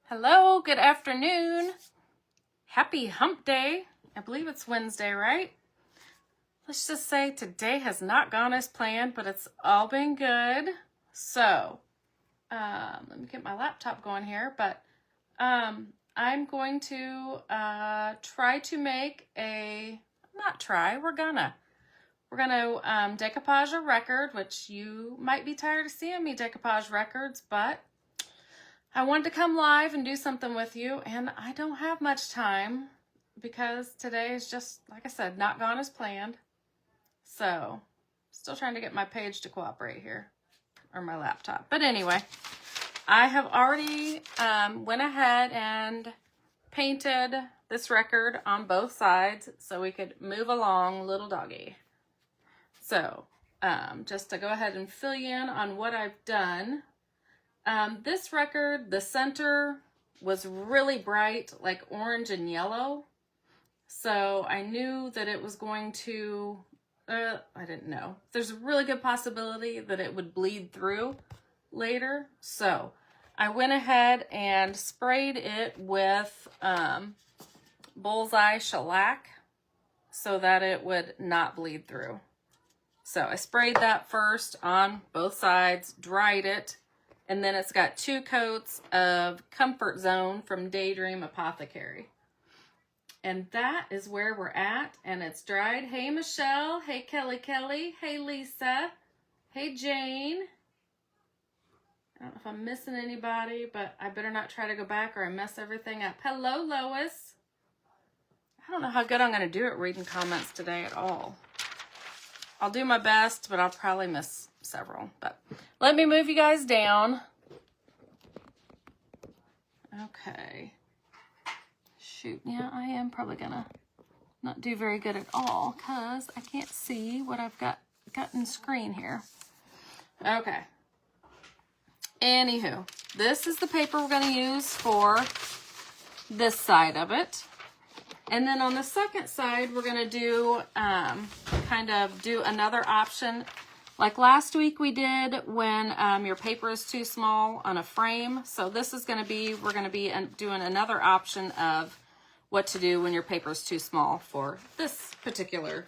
Hello, good afternoon. Happy hump day. I believe it's Wednesday, right? Let's just say today has not gone as planned, but it's all been good. So, let me get my laptop going here, but I'm going to try to make we're gonna decoupage a record, which you might be tired of seeing me decoupage records, but I wanted to come live and do something with you, and I don't have much time because today is just, like I said, not gone as planned. So, still trying to get my page to cooperate here, or my laptop. But anyway, I have already went ahead and painted this record on both sides so we could move along, little doggy. So, just to go ahead and fill you in on what I've done. This record, the center was really bright, like orange and yellow. So I knew that it was going to, I didn't know. There's a really good possibility that it would bleed through later. So I went ahead and sprayed it with Bullseye Shellac so that it would not bleed through. So I sprayed that first on both sides, dried it. And then it's got 2 coats of Comfort Zone from Daydream Apothecary. And that is where we're at. And it's dried. Hey, Michelle. Hey, Kelly. Hey, Lisa. Hey, Jane. I don't know if I'm missing anybody, but I better not try to go back or I mess everything up. Hello, Lois. I don't know how good I'm going to do at reading comments today at all. I'll do my best, but I'll probably miss several. But let me move you guys down. Okay. Shoot, yeah, I am probably gonna not do very good at all because I can't see what I've got in screen here. Okay. Anywho, this is the paper we're gonna use for this side of it. And then on the second side, we're gonna do kind of do another option. Like last week we did when your paper is too small on a frame. So this is going to be, we're going to be doing another option of what to do when your paper is too small for this particular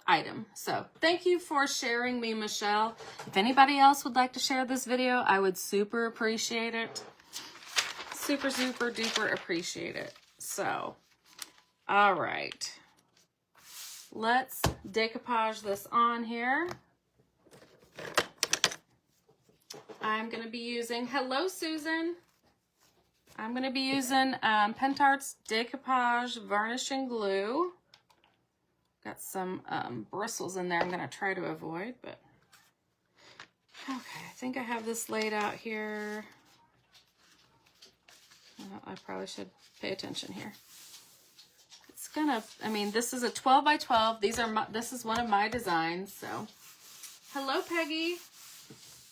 item. So thank you for sharing me, Michelle. If anybody else would like to share this video, I would super appreciate it. Super, super duper appreciate it. So, all right. Let's decoupage this on here. I'm going to be using, hello Susan, I'm going to be using Pentart's Decoupage Varnishing Glue. Got some bristles in there I'm going to try to avoid, but okay, I think I have this laid out here. Well, I probably should pay attention here. It's gonna, I mean, this is a 12 by 12. This is one of my designs, so. Hello, Peggy.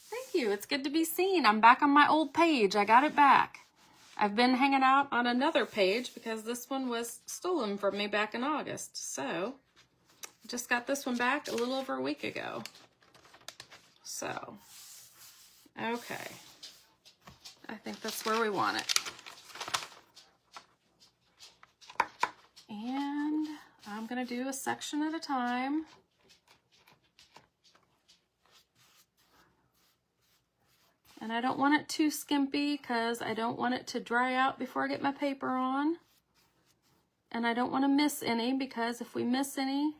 Thank you. It's good to be seen. I'm back on my old page. I got it back. I've been hanging out on another page because this one was stolen from me back in August. So, just got this one back a little over a week ago. So, okay. I think that's where we want it. And I'm going to do a section at a time. And I don't want it too skimpy because I don't want it to dry out before I get my paper on. And I don't want to miss any because if we miss any,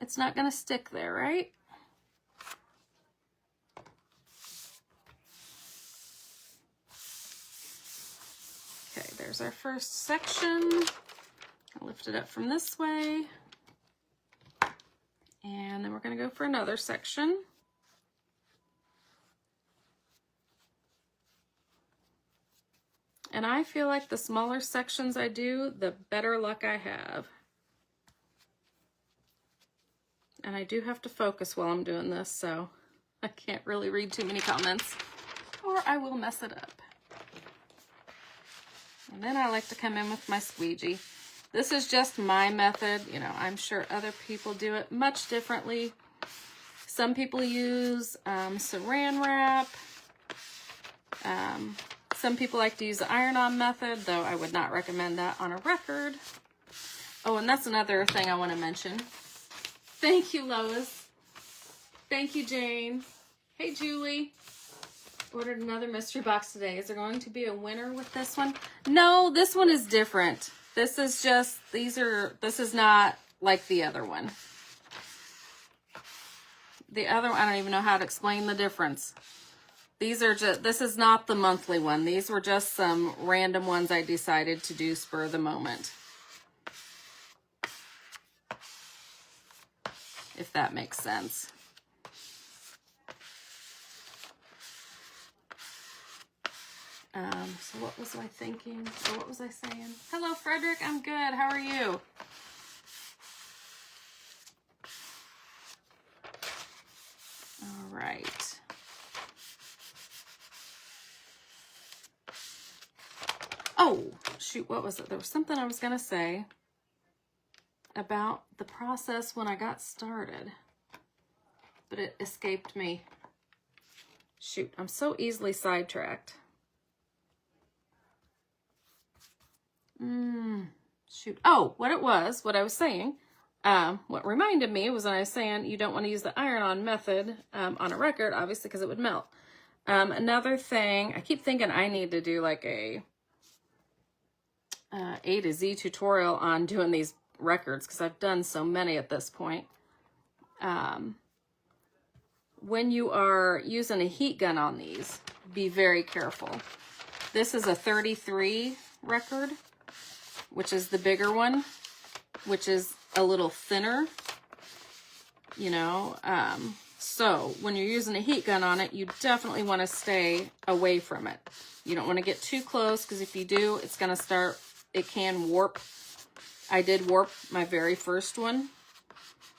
it's not going to stick there, right? Okay, there's our first section. I'll lift it up from this way. And then we're going to go for another section. And I feel like the smaller sections I do, the better luck I have. And I do have to focus while I'm doing this, so I can't really read too many comments, or I will mess it up. And then I like to come in with my squeegee. This is just my method. You know, I'm sure other people do it much differently. Some people use saran wrap. Some people like to use the iron-on method, though I would not recommend that on a record. Oh, and that's another thing I want to mention. Thank you, Lois. Thank you, Jane. Hey, Julie. Ordered another mystery box today. Is there going to be a winner with this one? No, this one is different. This is just, this is not like the other one. The other one, I don't even know how to explain the difference. These are just, this is not the monthly one. These were just some random ones I decided to do spur of the moment. If that makes sense. So what was I thinking? Or what was I saying? Hello, Frederick. I'm good. How are you? All right. Oh, shoot. What was it? There was something I was going to say about the process when I got started, but it escaped me. Shoot. I'm so easily sidetracked. Shoot. Oh, what I was saying, what reminded me was when I was saying you don't want to use the iron-on method on a record, obviously, because it would melt. Another thing, I keep thinking I need to do like a A to Z tutorial on doing these records, because I've done so many at this point. When you are using a heat gun on these, be very careful. This is a 33 record, which is the bigger one, which is a little thinner, you know. So when you're using a heat gun on it, you definitely want to stay away from it. You don't want to get too close, because if you do, it's going to start, it can warp. I did warp my very first one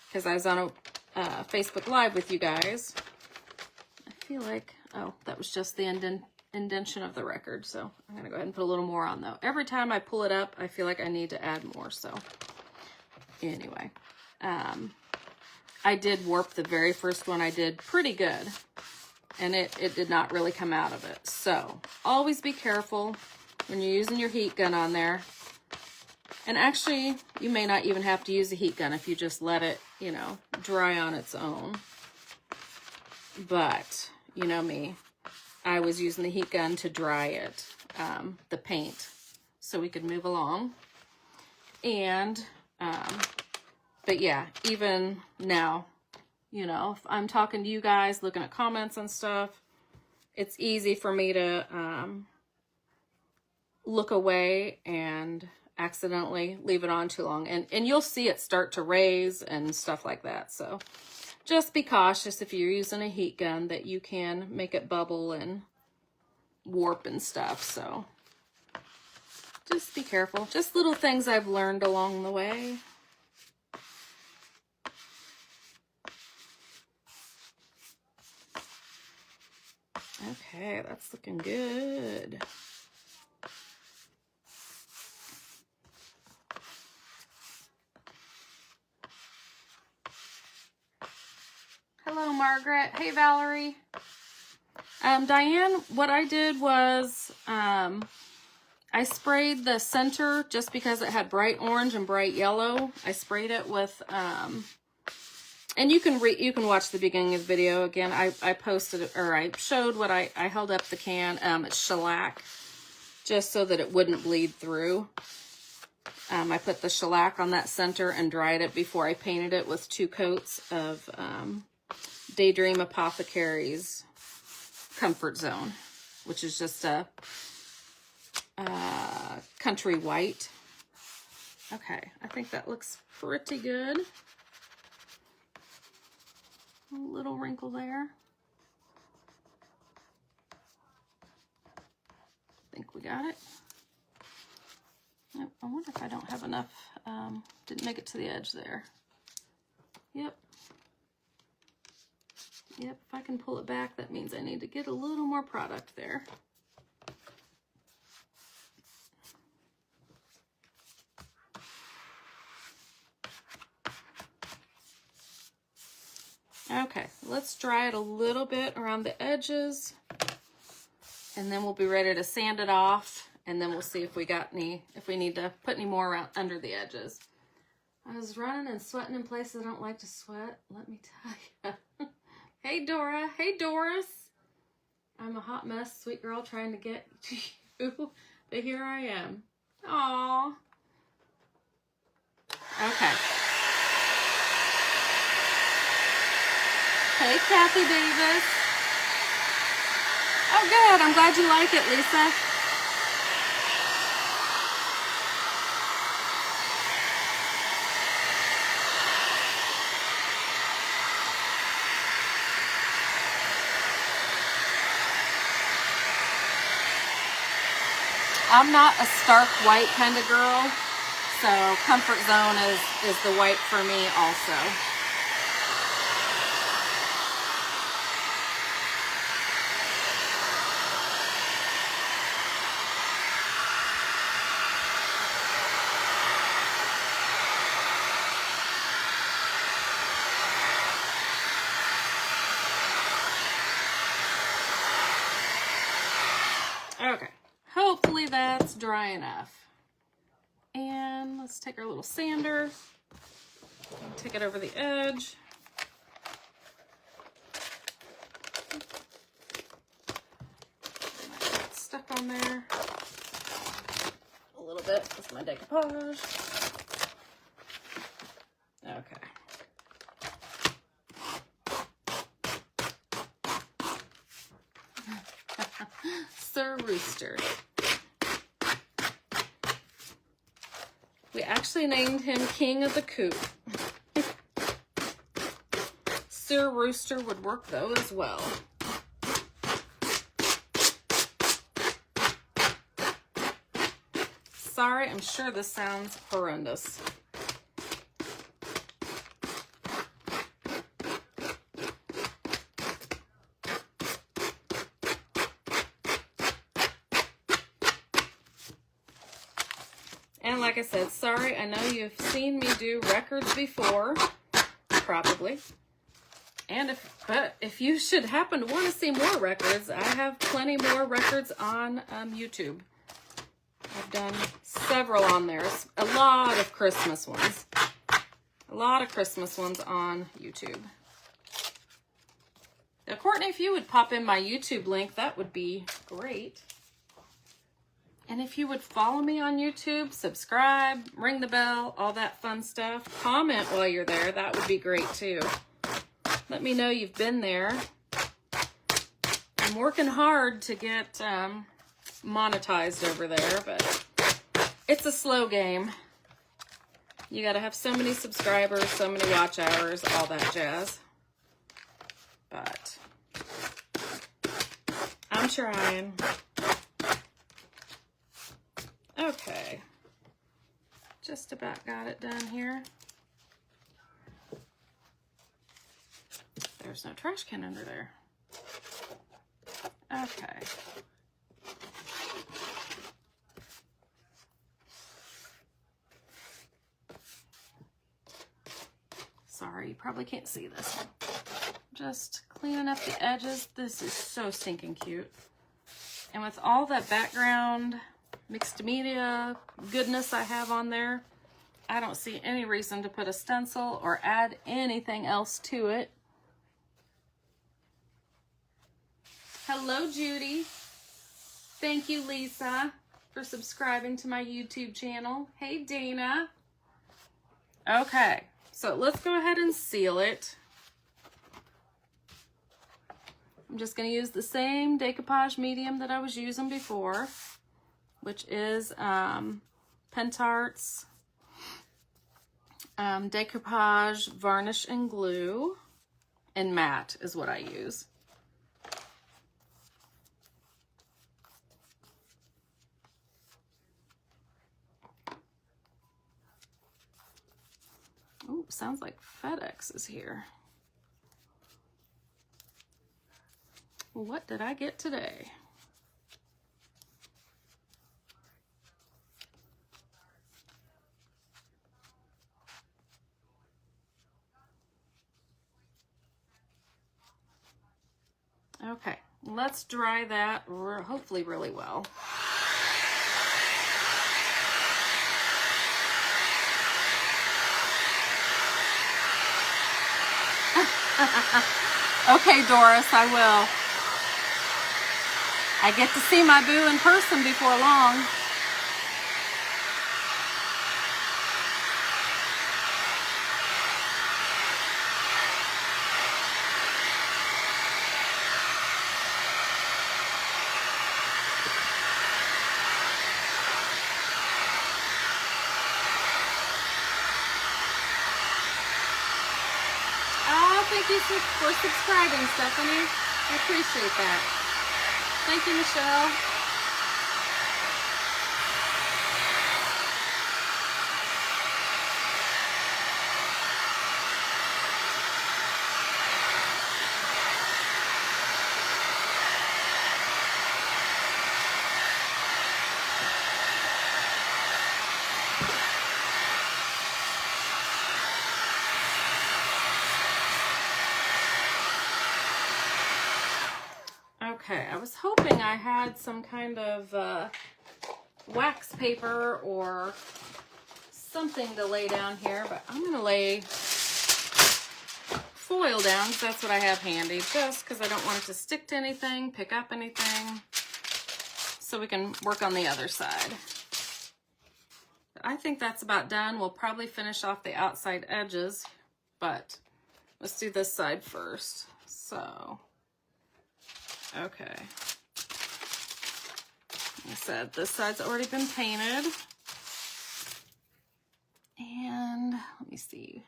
because I was on a Facebook Live with you guys. I feel like, oh, that was just the indentation of the record, so I'm gonna go ahead and put a little more on though. Every time I pull it up, I feel like I need to add more. So anyway, I did warp the very first one. I did pretty good, and it did not really come out of it. So always be careful when you're using your heat gun on there. And actually, you may not even have to use a heat gun if you just let it, you know, dry on its own. But you know me, I was using the heat gun to dry it, the paint, so we could move along. And, but yeah, even now, you know, if I'm talking to you guys, looking at comments and stuff, it's easy for me to look away and accidentally leave it on too long. And you'll see it start to raise and stuff like that. So just be cautious if you're using a heat gun that you can make it bubble and warp and stuff. So just be careful. Just little things I've learned along the way. Okay, that's looking good. Hello, Margaret. Hey, Valerie. Diane, what I did was I sprayed the center just because it had bright orange and bright yellow. I sprayed it with, and you can watch the beginning of the video again. I posted, or I showed what I held up the can. It's shellac, just so that it wouldn't bleed through. I put the shellac on that center and dried it before I painted it with 2 coats of Daydream Apothecary's Comfort Zone, which is just a country white. Okay, I think that looks pretty good. A little wrinkle there. I think we got it. Yep, I wonder if I don't have enough, didn't make it to the edge there. Yep. Yep, if I can pull it back, that means I need to get a little more product there. Okay, let's dry it a little bit around the edges. And then we'll be ready to sand it off, and then we'll see if we need to put any more around under the edges. I was running and sweating in places I don't like to sweat, let me tell you. Hey Dora, hey Doris. I'm a hot mess, sweet girl, trying to get to you, but here I am. Aww. Okay. Hey Kathy Davis. Oh good, I'm glad you like it, Lisa. I'm not a stark white kind of girl, so comfort zone is the white for me also. Okay, hopefully that's dry enough. And let's take our little sander and take it over the edge. Get stuck on there a little bit with my decoupage. Okay. Sir Rooster. We actually named him King of the Coop. Sir Rooster would work though as well. Sorry, I'm sure this sounds horrendous. And like I said, sorry, I know you've seen me do records before, probably. And but if you should happen to want to see more records, I have plenty more records on YouTube. I've done several on there. A lot of Christmas ones. A lot of Christmas ones on YouTube. Now, Courtney, if you would pop in my YouTube link, that would be great. And if you would follow me on YouTube, subscribe, ring the bell, all that fun stuff. Comment while you're there. That would be great too. Let me know you've been there. I'm working hard to get monetized over there, but it's a slow game. You got to have so many subscribers, so many watch hours, all that jazz. But I'm trying. Okay, just about got it done here. There's no trash can under there. Okay. Sorry, you probably can't see this one. Just cleaning up the edges. This is so stinking cute. And with all that background mixed media goodness I have on there, I don't see any reason to put a stencil or add anything else to it. Hello, Judy. Thank you, Lisa, for subscribing to my YouTube channel. Hey, Dana. Okay, so let's go ahead and seal it. I'm just going to use the same decoupage medium that I was using before, which is Pentart's Decoupage Varnish and Glue, and matte is what I use. Oh, sounds like FedEx is here. What did I get today? Okay, let's dry that hopefully really well. Okay, Doris, I will. I get to see my boo in person before long. Thank you for subscribing, Stephanie. I appreciate that. Thank you, Michelle. Okay, I was hoping I had some kind of wax paper or something to lay down here, but I'm going to lay foil down because that's what I have handy, just because I don't want it to stick to anything, pick up anything, so we can work on the other side. I think that's about done. We'll probably finish off the outside edges, but let's do this side first. So... okay, like I said, this side's already been painted. And let me see.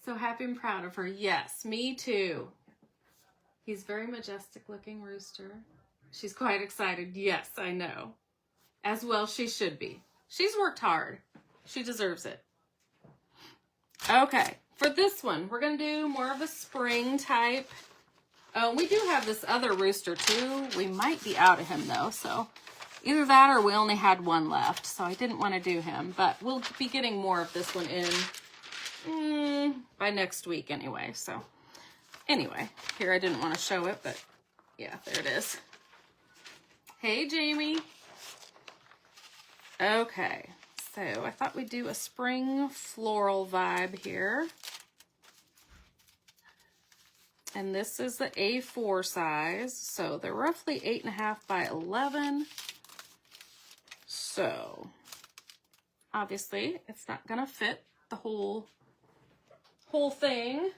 So happy and proud of her. Yes, me too. He's very majestic looking, Rooster. She's quite excited. Yes, I know. As well she should be. She's worked hard. She deserves it. Okay, for this one, we're going to do more of a spring type. We do have this other Rooster too. We might be out of him though, so either that or we only had one left, so I didn't want to do him, but we'll be getting more of this one in by next week anyway. So anyway, here, I didn't want to show it, but yeah, there it is. Hey, Jamie. Okay, so I thought we'd do a spring floral vibe here. And this is the A4 size, so they're roughly 8.5 by 11. So obviously it's not gonna fit the whole thing.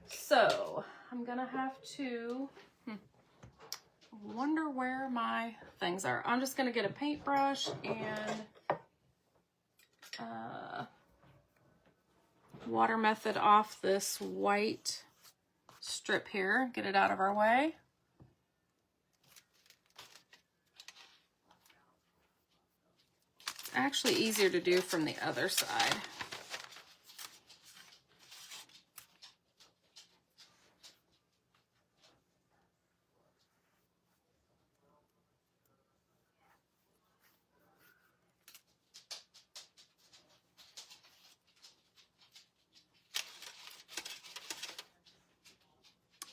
So I'm gonna have to wonder where my things are. I'm just gonna get a paintbrush and water method off this white strip here, get it out of our way. It's actually easier to do from the other side.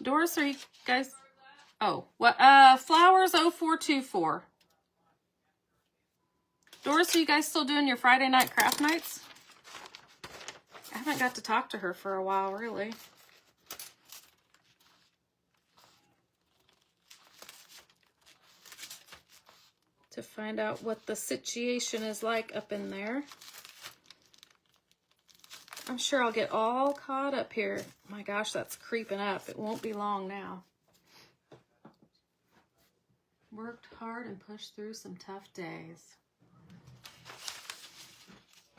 Doris, are you guys? Oh, what? Flowers 0424. Doris, are you guys still doing your Friday night craft nights? I haven't got to talk to her for a while, really. To find out what the situation is like up in there. I'm sure I'll get all caught up here. My gosh, that's creeping up. It won't be long now. Worked hard and pushed through some tough days.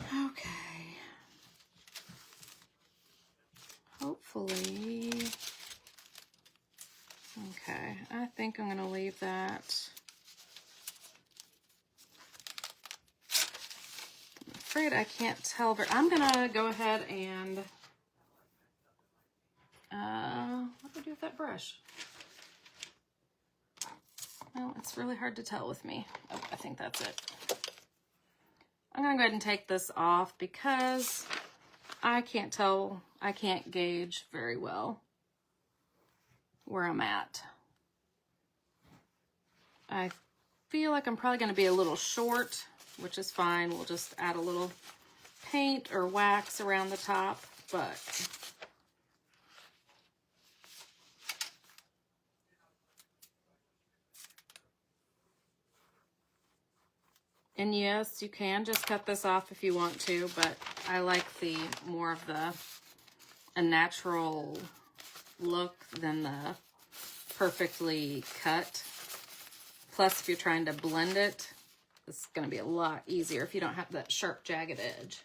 Okay. Hopefully. Okay, I think I'm gonna leave that. I'm afraid I can't tell, but I'm gonna go ahead and what do I do with that brush? Well, it's really hard to tell with me. Oh, I think that's it. I'm gonna go ahead and take this off because I can't tell, I can't gauge very well where I'm at. I feel like I'm probably going to be a little short, which is fine. We'll just add a little paint or wax around the top, but and yes, you can just cut this off if you want to, but I like the more of a natural look than the perfectly cut. Plus, if you're trying to blend it, it's going to be a lot easier if you don't have that sharp, jagged edge.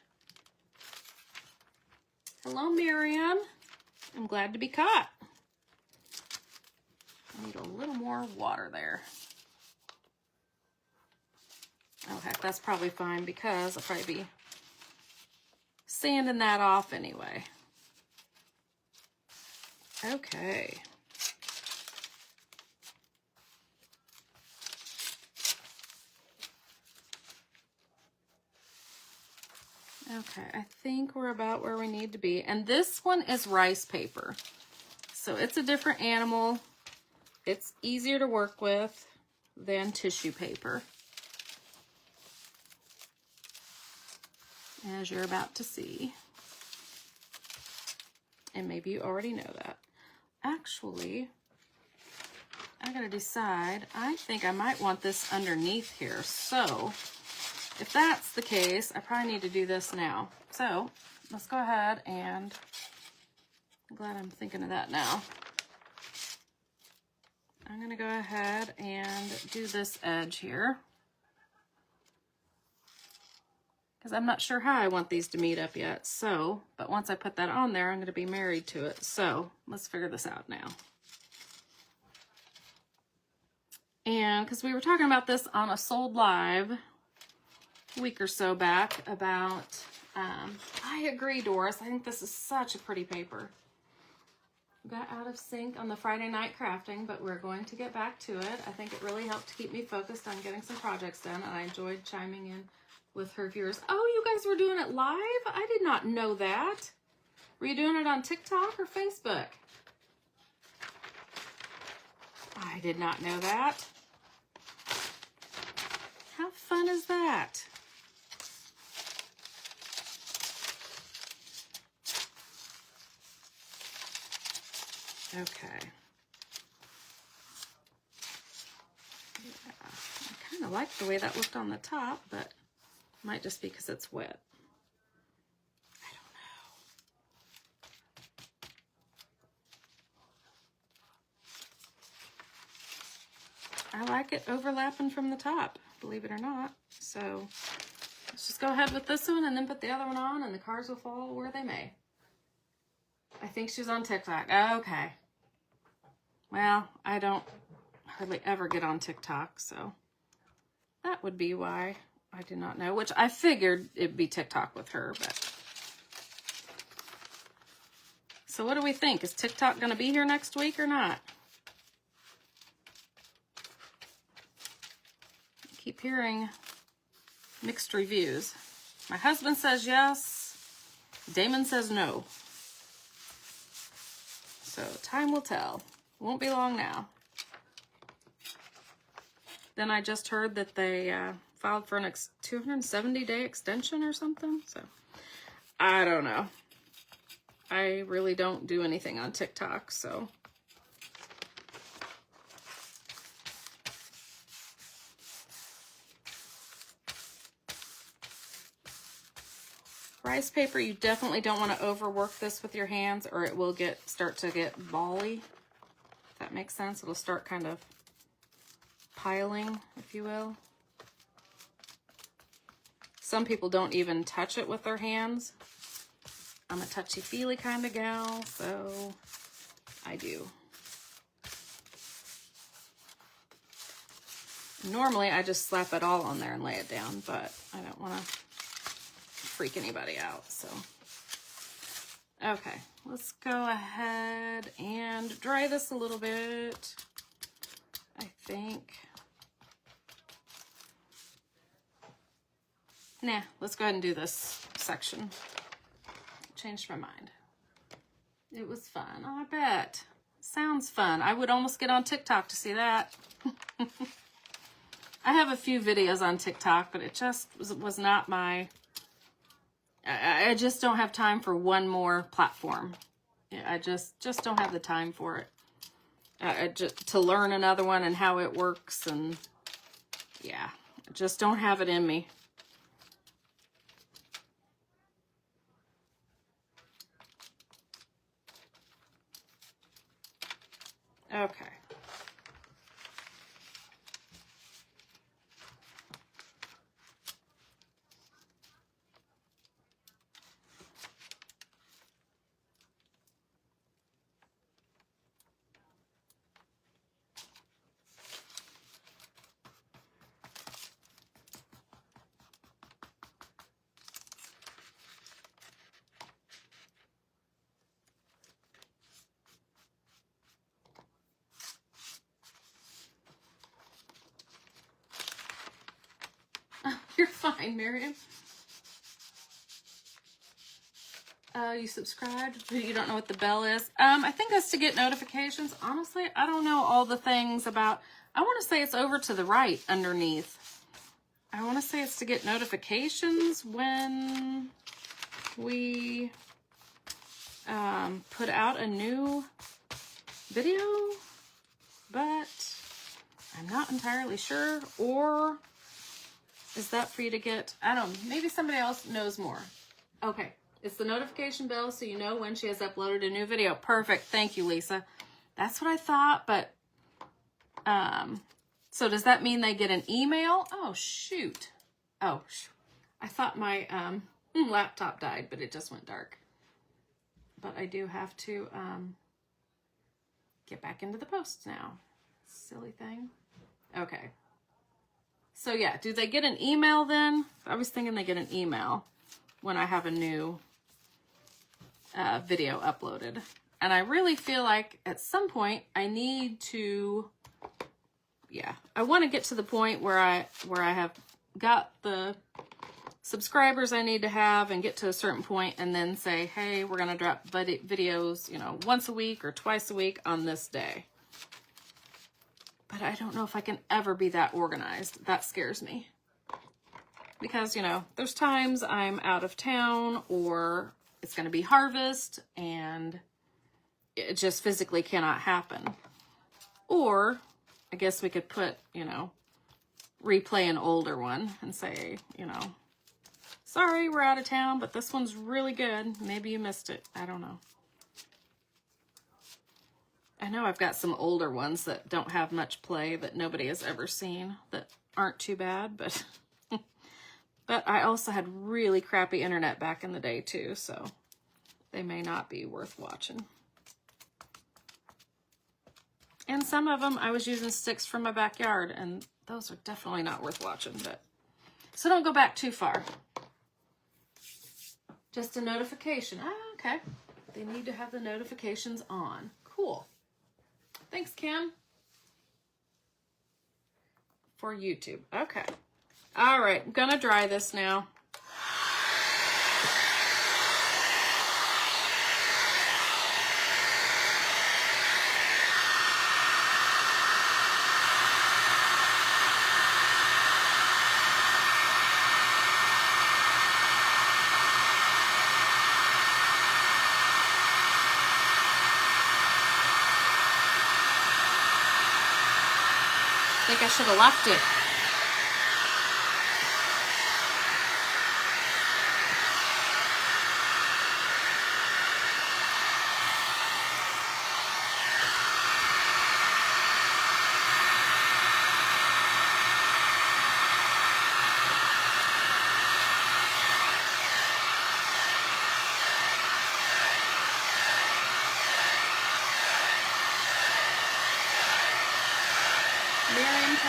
Hello, Miriam. I'm glad to be caught. I need a little more water there. Oh, heck, that's probably fine because I'll probably be sanding that off anyway. Okay. Okay, I think we're about where we need to be. And this one is rice paper. So it's a different animal. It's easier to work with than tissue paper, as you're about to see. And maybe you already know that. Actually, I gotta decide. I think I might want this underneath here. So if that's the case, I probably need to do this now. So let's go ahead and, I'm glad I'm thinking of that now. I'm gonna go ahead and do this edge here, because I'm not sure how I want these to meet up yet. So, but once I put that on there, I'm gonna be married to it. So let's figure this out now. And because we were talking about this on a Sold Live a week or so back about, I agree, Doris. I think this is such a pretty paper. Got out of sync on the Friday night crafting, but we're going to get back to it. I think it really helped to keep me focused on getting some projects done, and I enjoyed chiming in with her viewers. Oh, you guys were doing it live? I did not know that. Were you doing it on TikTok or Facebook? I did not know that. How fun is that? Okay. Yeah, I kind of like the way that looked on the top, but it might just be because it's wet. I don't know. I like it overlapping from the top, believe it or not. So let's just go ahead with this one and then put the other one on, and the cards will fall where they may. I think she's on TikTok. Okay. Well, I don't hardly ever get on TikTok, so that would be why I did not know, which I figured it'd be TikTok with her, but. So what do we think? Is TikTok going to be here next week or not? I keep hearing mixed reviews. My husband says yes. Damon says no. So time will tell. Won't be long now. Then I just heard that they filed for an 270-day extension or something. So I don't know. I really don't do anything on TikTok, so. Rice paper, you definitely don't want to overwork this with your hands, or it will start to get bally. If that makes sense. It'll start kind of piling, if you will. Some people don't even touch it with their hands. I'm a touchy-feely kind of gal, so I do. Normally, I just slap it all on there and lay it down, but I don't want to freak anybody out, so. Okay, let's go ahead and dry this a little bit, I think. Nah, let's go ahead and do this section. Changed my mind. It was fun, I bet. sounds fun. I would almost get on TikTok to see that. I have a few videos on TikTok, but it just was not my... I just don't have time for one more platform. I just don't have the time for it. Just to learn another one and how it works, and yeah, I just don't have it in me. Okay. You're fine, Miriam. You subscribed, but you don't know what the bell is. I think that's to get notifications. Honestly, I don't know all the things about... I want to say it's over to the right underneath. I want to say it's to get notifications when we put out a new video, but I'm not entirely sure. Or is that for you to get... I don't know. Maybe somebody else knows more. Okay. It's the notification bell so you know when she has uploaded a new video. Perfect. Thank you, Lisa. That's what I thought, but... so does that mean they get an email? Oh, shoot. Oh, I thought my laptop died, but it just went dark. But I do have to get back into the posts now. Silly thing. Okay. So yeah, do they get an email then? I was thinking they get an email when I have a new video uploaded. And I really feel like at some point I need to, yeah, I want to get to the point where I have got the subscribers I need to have and get to a certain point and then say, hey, we're going to drop videos, you know, once a week or twice a week on this day. But I don't know if I can ever be that organized. That scares me. Because, you know, there's times I'm out of town or it's going to be harvest and it just physically cannot happen. Or I guess we could put, you know, replay an older one and say, you know, sorry, we're out of town, but this one's really good. Maybe you missed it. I don't know. I know I've got some older ones that don't have much play that nobody has ever seen that aren't too bad, but... But I also had really crappy internet back in the day too, so they may not be worth watching. And some of them I was using sticks from my backyard, and those are definitely not worth watching. But so don't go back too far. Just a notification. Ah, okay. They need to have the notifications on. Cool. Thanks, Kim. For YouTube. Okay. All right, I'm gonna dry this now. I think I should have left it.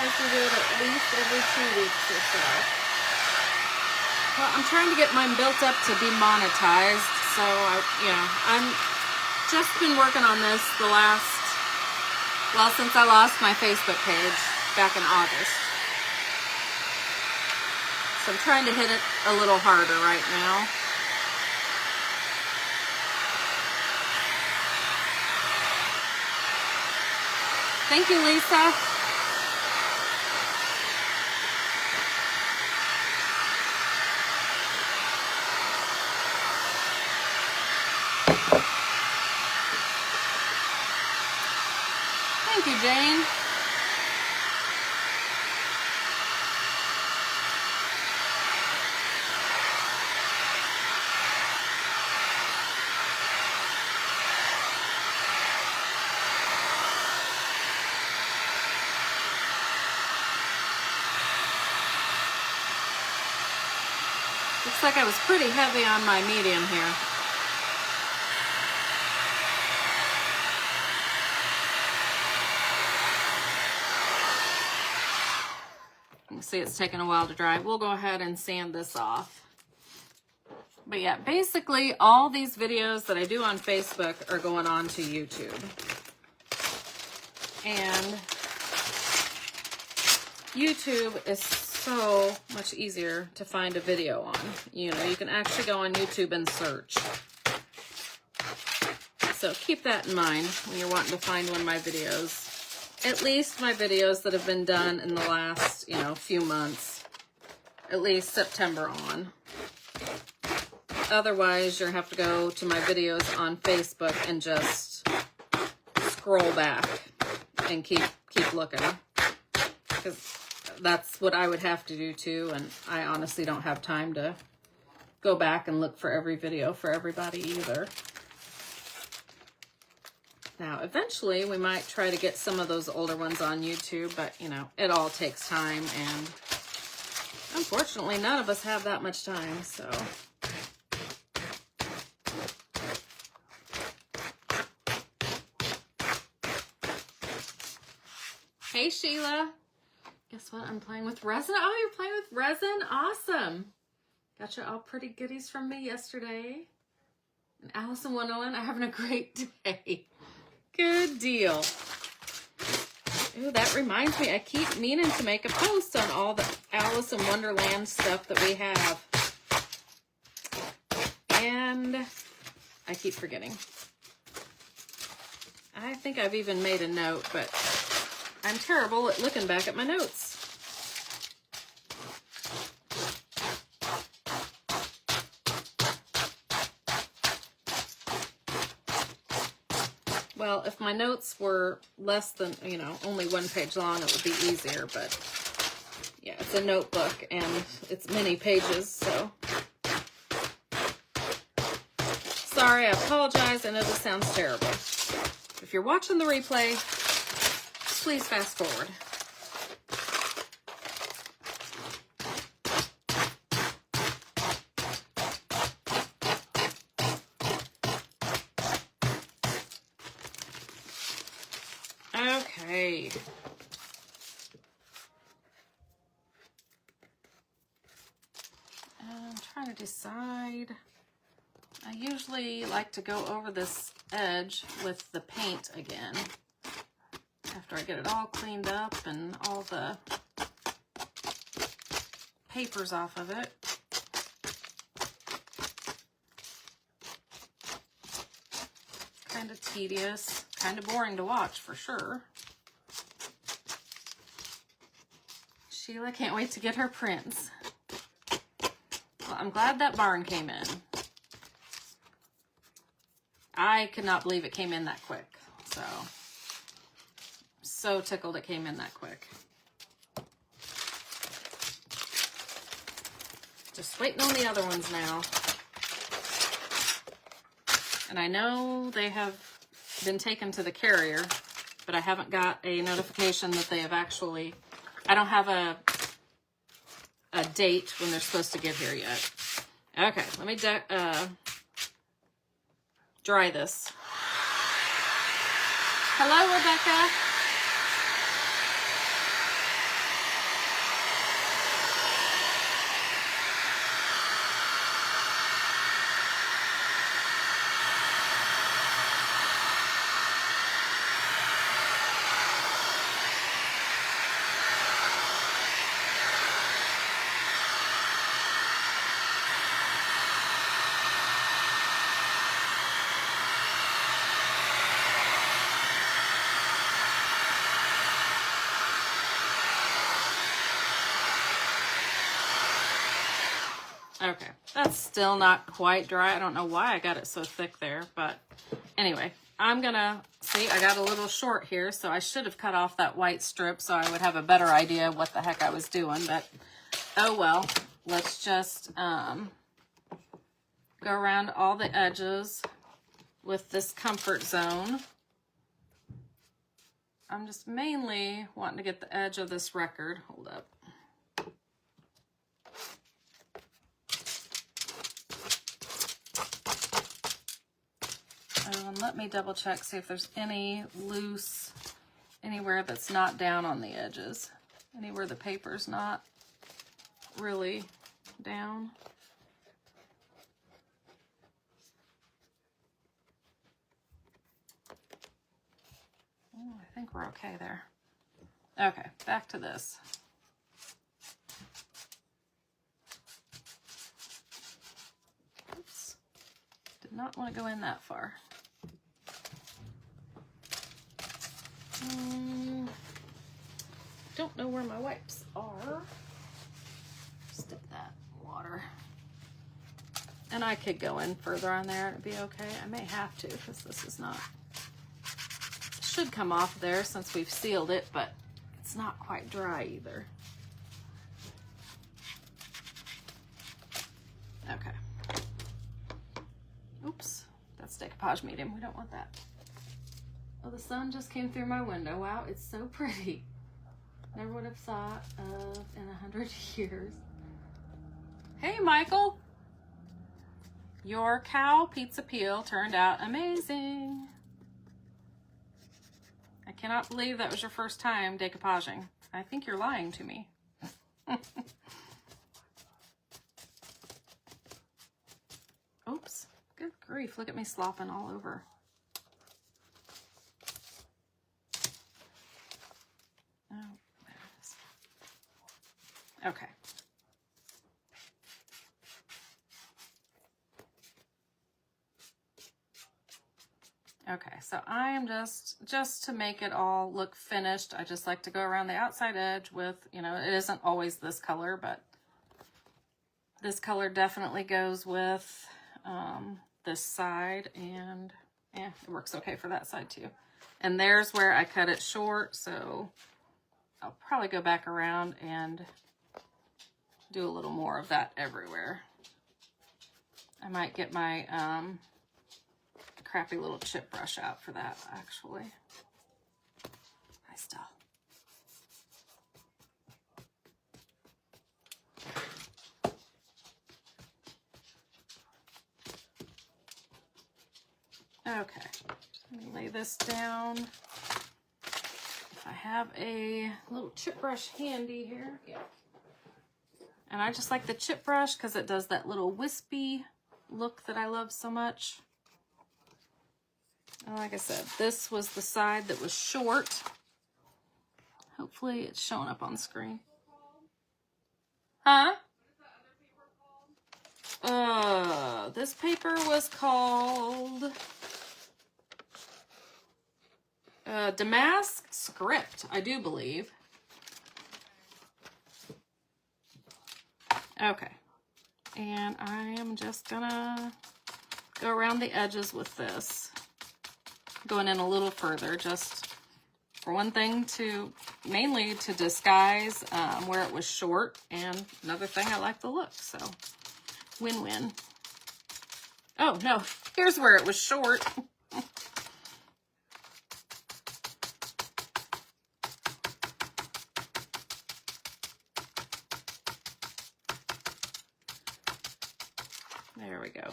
To do it at least every 2 weeks or so. Well, I'm trying to get mine built up to be monetized, so I'm just been working on this the last, well, since I lost my Facebook page back in August. So I'm trying to hit it a little harder right now. Thank you, Lisa. Thank you, Jane. Looks like I was pretty heavy on my medium here. You can see it's taking a while to dry. We'll go ahead and sand this off. But yeah, basically all these videos that I do on Facebook are going on to YouTube. And YouTube is so much easier to find a video on. You know, you can actually go on YouTube and search. So keep that in mind when you're wanting to find one of my videos. At least my videos that have been done in the last, you know, few months. At least September on. Otherwise, you'll have to go to my videos on Facebook and just scroll back and keep looking. Because that's what I would have to do too, and I honestly don't have time to go back and look for every video for everybody either. Now, eventually, we might try to get some of those older ones on YouTube, but, you know, it all takes time, and unfortunately, none of us have that much time, so. Hey, Sheila. Guess what? I'm playing with resin. Oh, you're playing with resin? Awesome. Got you all pretty goodies from me yesterday. And Allison 101, I'm having a great day. Good deal. Ooh, that reminds me, I keep meaning to make a post on all the Alice in Wonderland stuff that we have. And I keep forgetting. I think I've even made a note, but I'm terrible at looking back at my notes. Well, if my notes were less than, you know, only one page long, it would be easier, but yeah, it's a notebook and it's many pages, so. Sorry, I apologize. I know this sounds terrible. If you're watching the replay, please fast forward. Okay. I'm trying to decide. I usually like to go over this edge with the paint again after I get it all cleaned up and all the papers off of it. Kind of tedious, kind of boring to watch for sure. Sheila can't wait to get her prints. Well, I'm glad that barn came in. I could not believe it came in that quick. So tickled it came in that quick. Just waiting on the other ones now. And I know they have been taken to the carrier, but I haven't got a notification that they have actually, I don't have a date when they're supposed to get here yet. Okay, let me dry this. Hello, Rebecca. Okay, that's still not quite dry. I don't know why I got it so thick there, but anyway, I'm gonna, see, I got a little short here, so I should have cut off that white strip so I would have a better idea of what the heck I was doing, but oh well. Let's just go around all the edges with this comfort zone. I'm just mainly wanting to get the edge of this record. Hold up. Oh, and let me double check, see if there's any loose, anywhere that's not down on the edges. Anywhere the paper's not really down. Oh, I think we're okay there. Okay, back to this. Oops. Did not want to go in that far. Don't know where my wipes are. Stick that in water. And I could go in further on there and it'd be okay. I may have to because this is not, it should come off there since we've sealed it, but it's not quite dry either. Okay. Oops, that's decoupage medium. We don't want that. Oh, the sun just came through my window. Wow, it's so pretty. Never would have thought of in 100 years. Hey, Michael. Your cow pizza peel turned out amazing. I cannot believe that was your first time decoupaging. I think you're lying to me. Oops, good grief. Look at me slopping all over. Oh, there it is. Okay. Okay, so I am just to make it all look finished, I just like to go around the outside edge with, you know, it isn't always this color, but this color definitely goes with this side, and yeah, it works okay for that side too. And there's where I cut it short, so I'll probably go back around and do a little more of that everywhere. I might get my crappy little chip brush out for that, actually. Hi, Stella. Okay, let me lay this down. If I have a little chip brush handy here, yeah. And I just like the chip brush because it does that little wispy look that I love so much. And like I said, this was the side that was short. Hopefully it's showing up on the screen. Huh? This paper was called Damask Script, I do believe. Okay. And I am just gonna go around the edges with this. Going in a little further, just for one thing, mainly to disguise where it was short, and another thing, I like the look, so win-win. Oh no, here's where it was short. There we go.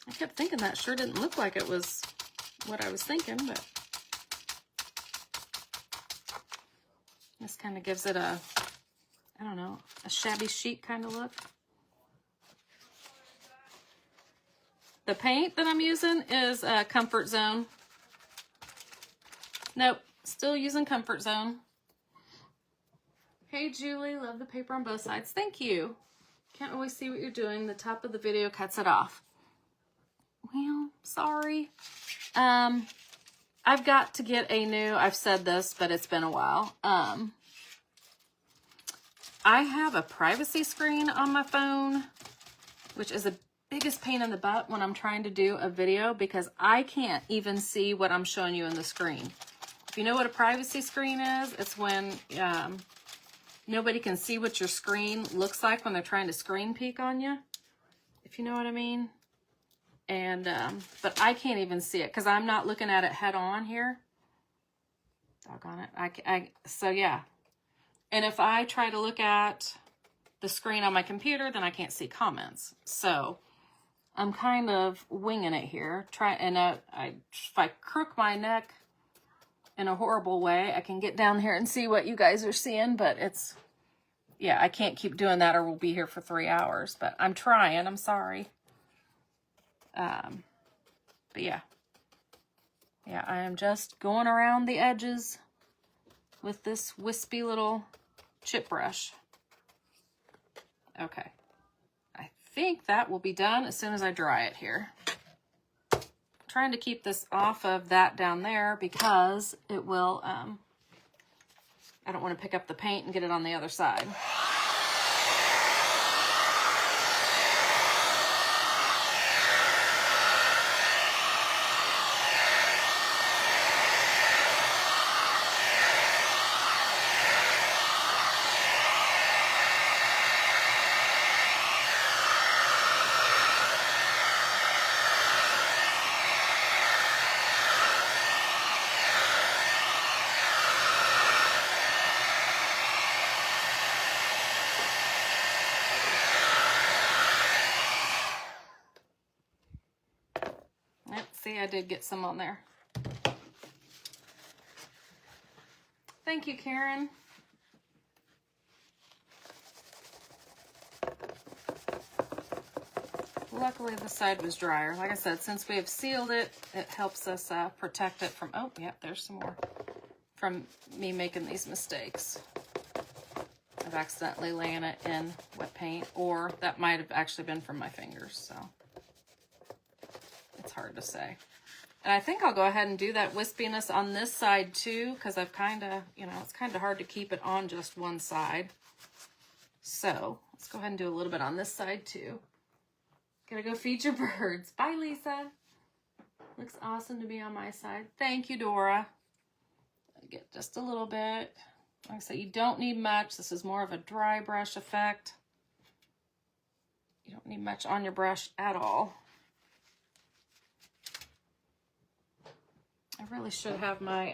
I kept thinking that sure didn't look like it was what I was thinking, but this kind of gives it a, I don't know, a shabby chic kind of look. The paint that I'm using is Comfort Zone. Nope, still using Comfort Zone. Hey Julie, love the paper on both sides. Thank you. Can't always see what you're doing. The top of the video cuts it off. Well, sorry. I've got to get a new, I've said this, but it's been a while. I have a privacy screen on my phone, which is the biggest pain in the butt when I'm trying to do a video because I can't even see what I'm showing you in the screen. If you know what a privacy screen is, it's when nobody can see what your screen looks like when they're trying to screen peek on you, if you know what I mean. And, but I can't even see it because I'm not looking at it head on here. Doggone it. So yeah. And if I try to look at the screen on my computer, then I can't see comments. So I'm kind of winging it here. If I crook my neck in a horrible way, I can get down here and see what you guys are seeing, but it's, yeah, I can't keep doing that or we'll be here for 3 hours, but I'm trying. I'm sorry. But yeah. Yeah, I am just going around the edges with this wispy little chip brush. Okay. I think that will be done as soon as I dry it here. I'm trying to keep this off of that down there because it will, I don't want to pick up the paint and get it on the other side. See, I did get some on there. Thank you, Karen. Luckily, the side was drier. Like I said, since we have sealed it, it helps us protect it from, oh, yep, there's some more, from me making these mistakes of accidentally laying it in wet paint, or that might have actually been from my fingers, so it's hard to say. And I think I'll go ahead and do that wispiness on this side too, because I've kind of, it's kind of hard to keep it on just one side. So let's go ahead and do a little bit on this side too. Gotta go feed your birds. Bye, Lisa. Looks awesome to be on my side. Thank you, Dora. Get just a little bit. Like I said, you don't need much. This is more of a dry brush effect. You don't need much on your brush at all. I really should have my,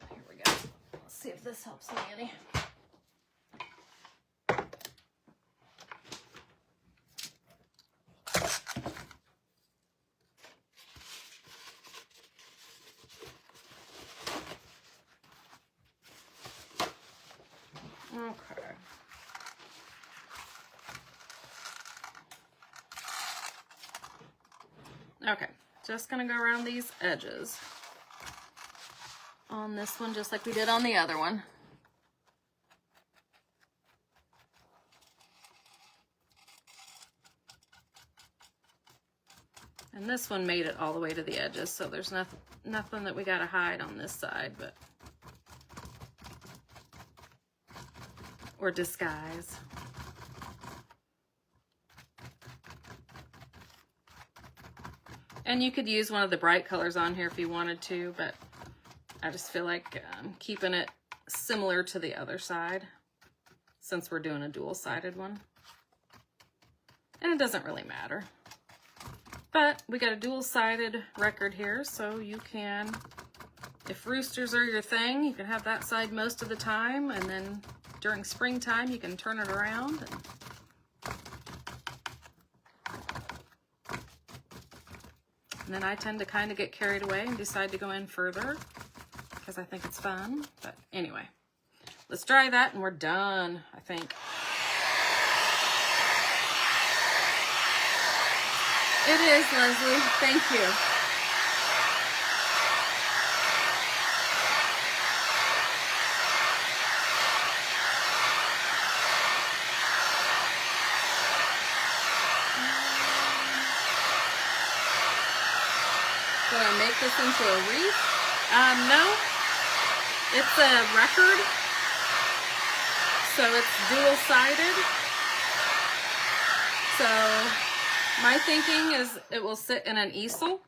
here we go. Let's see if this helps me any. Okay. Okay, just gonna go around these edges on this one, just like we did on the other one. And this one made it all the way to the edges, so there's nothing that we gotta hide on this side, but, or disguise. And you could use one of the bright colors on here if you wanted to, but I just feel like keeping it similar to the other side since we're doing a dual-sided one. And it doesn't really matter. But we got a dual-sided record here, so you can, if roosters are your thing, you can have that side most of the time, and then during springtime you can turn it around. And then I tend to kind of get carried away and decide to go in further because I think it's fun. But anyway, let's dry that and we're done, I think. It is, Leslie. Thank you. Make this into a wreath? No, it's a record So it's dual-sided. So my thinking is it will sit in an easel.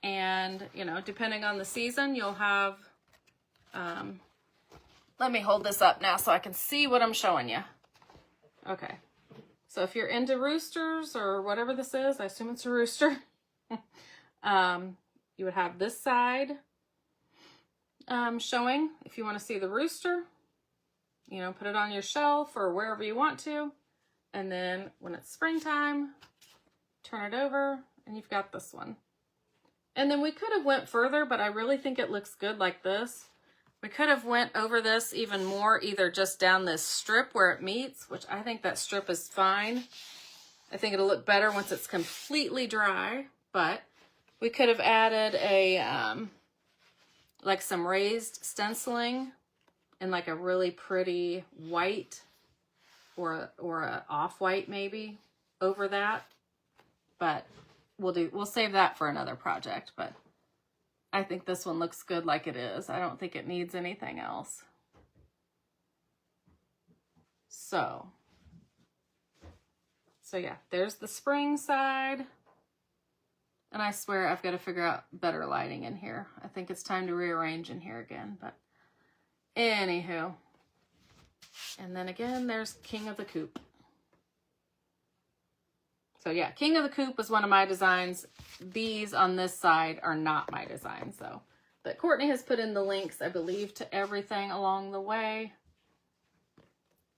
And, you know, depending on the season, you'll have, let me hold this up now so I can see what I'm showing you. Okay. So if you're into roosters or whatever this is, I assume it's a rooster, you would have this side showing if you want to see the rooster, you know, put it on your shelf or wherever you want to. And then when it's springtime, turn it over and you've got this one. And then we could have went further, but I really think it looks good like this. We could have went over this even more, either just down this strip where it meets, which I think that strip is fine. I think it'll look better once it's completely dry, but we could have added a, like some raised stenciling and like a really pretty white or a off-white maybe over that. But we'll save that for another project, but I think this one looks good like it is. I don't think it needs anything else. So yeah, there's the spring side. And I swear I've got to figure out better lighting in here. I think it's time to rearrange in here again, but anywho. And then again, there's King of the Coop. So yeah, King of the Coop was one of my designs. These on this side are not my design, so. But Courtney has put in the links, I believe, to everything along the way.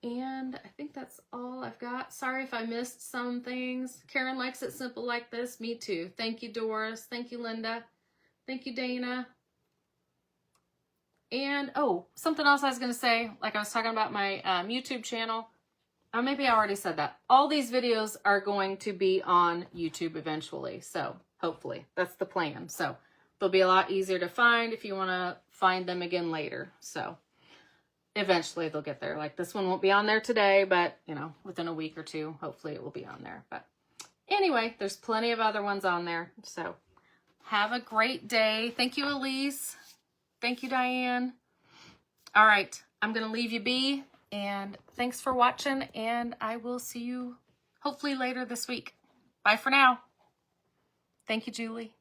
And I think that's all I've got. Sorry if I missed some things. Karen likes it simple like this. Me too. Thank you, Doris. Thank you, Linda. Thank you, Dana. And, oh, something else I was going to say, like I was talking about my YouTube channel. Or maybe I already said that. All these videos are going to be on YouTube eventually. So hopefully that's the plan. So they'll be a lot easier to find if you want to find them again later. So eventually they'll get there. Like this one won't be on there today, but you know, within a week or two, hopefully it will be on there. But anyway, there's plenty of other ones on there. So have a great day. Thank you, Elise. Thank you, Diane. All right, I'm going to leave you be. And thanks for watching, and I will see you hopefully later this week. Bye for now. Thank you, Julie.